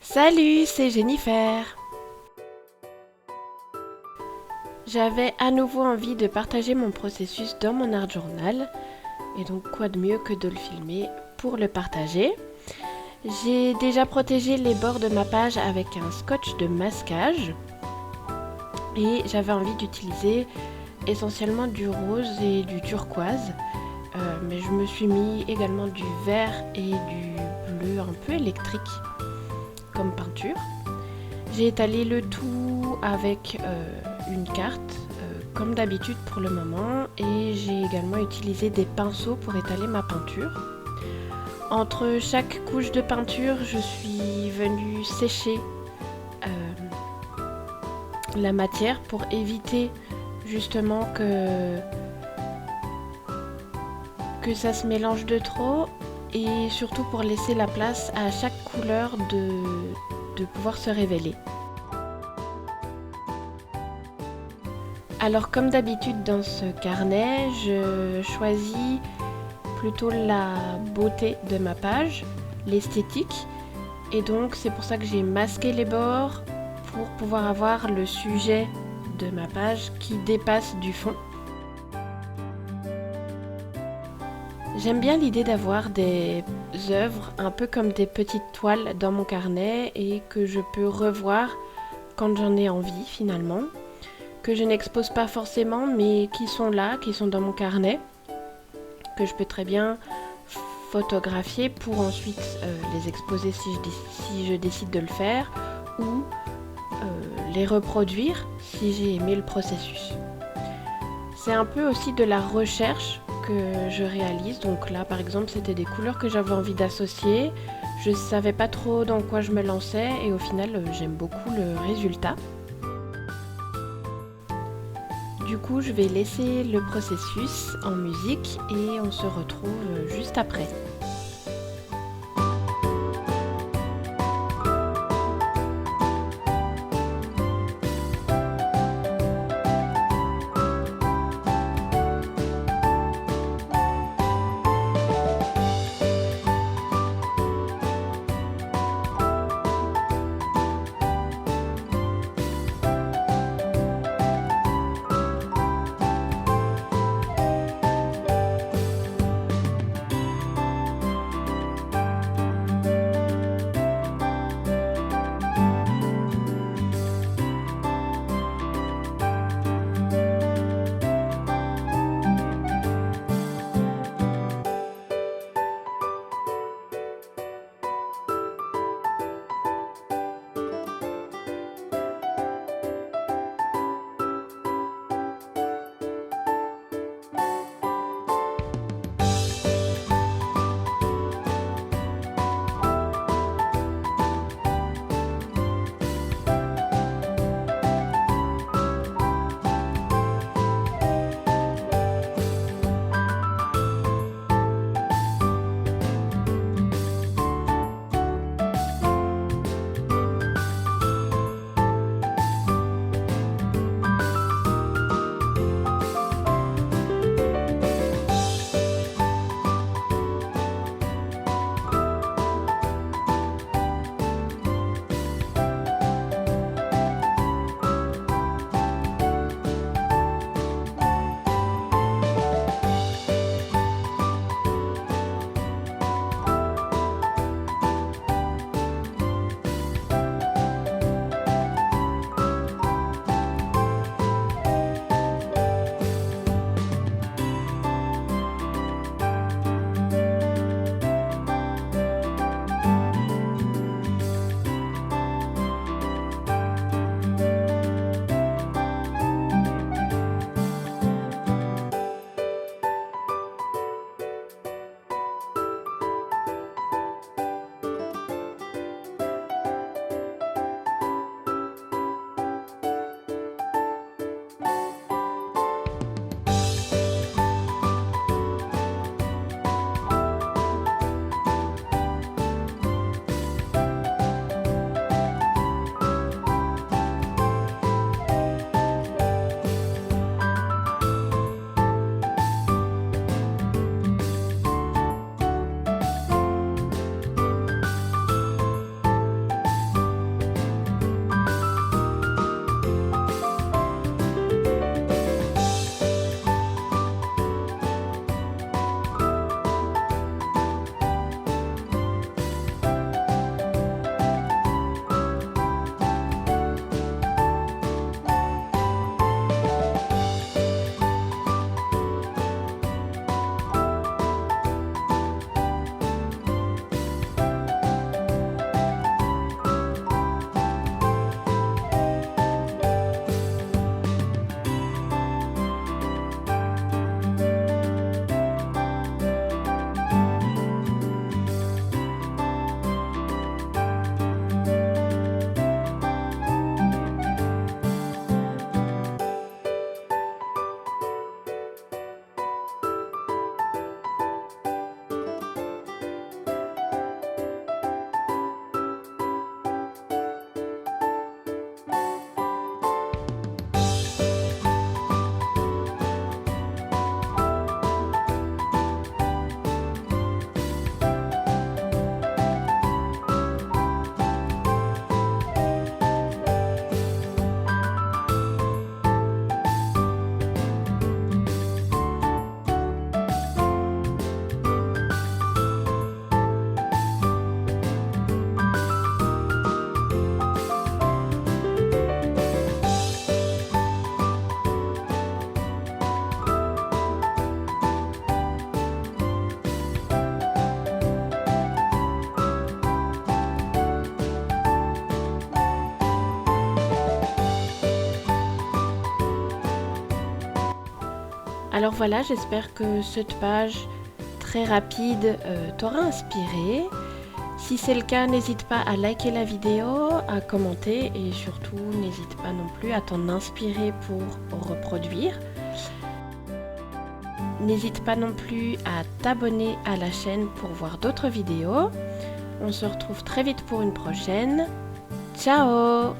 Salut, c'est Jennifer. J'avais à nouveau envie de partager mon processus dans mon art journal. Et donc quoi de mieux que de le filmer pour le partager. J'ai déjà protégé les bords de ma page avec un scotch de masquage. Et j'avais envie d'utiliser essentiellement du rose et du turquoise. Mais je me suis mis également du vert et du bleu un peu électrique comme peinture. J'ai étalé le tout avec une carte, comme d'habitude pour le moment, et j'ai également utilisé des pinceaux pour étaler ma peinture. Entre chaque couche de peinture, je suis venue sécher la matière pour éviter justement que ça se mélange de trop et surtout pour laisser la place à chaque couleur de pouvoir se révéler. Alors comme d'habitude dans ce carnet, je choisis plutôt la beauté de ma page, l'esthétique, et donc c'est pour ça que j'ai masqué les bords pour pouvoir avoir le sujet de ma page qui dépasse du fond. J'aime bien l'idée d'avoir des œuvres un peu comme des petites toiles dans mon carnet et que je peux revoir quand j'en ai envie finalement, que je n'expose pas forcément mais qui sont là, qui sont dans mon carnet, que je peux très bien photographier pour ensuite les exposer si je décide de le faire ou les reproduire si j'ai aimé le processus. C'est un peu aussi de la recherche que je réalise. Donc là par exemple c'était des couleurs que j'avais envie d'associer. Je savais pas trop dans quoi je me lançais et au final j'aime beaucoup le résultat. Du coup je vais laisser le processus en musique et on se retrouve juste après. Alors voilà, j'espère que cette page très rapide t'aura inspiré. Si c'est le cas, n'hésite pas à liker la vidéo, à commenter et surtout n'hésite pas non plus à t'en inspirer pour reproduire. N'hésite pas non plus à t'abonner à la chaîne pour voir d'autres vidéos. On se retrouve très vite pour une prochaine. Ciao!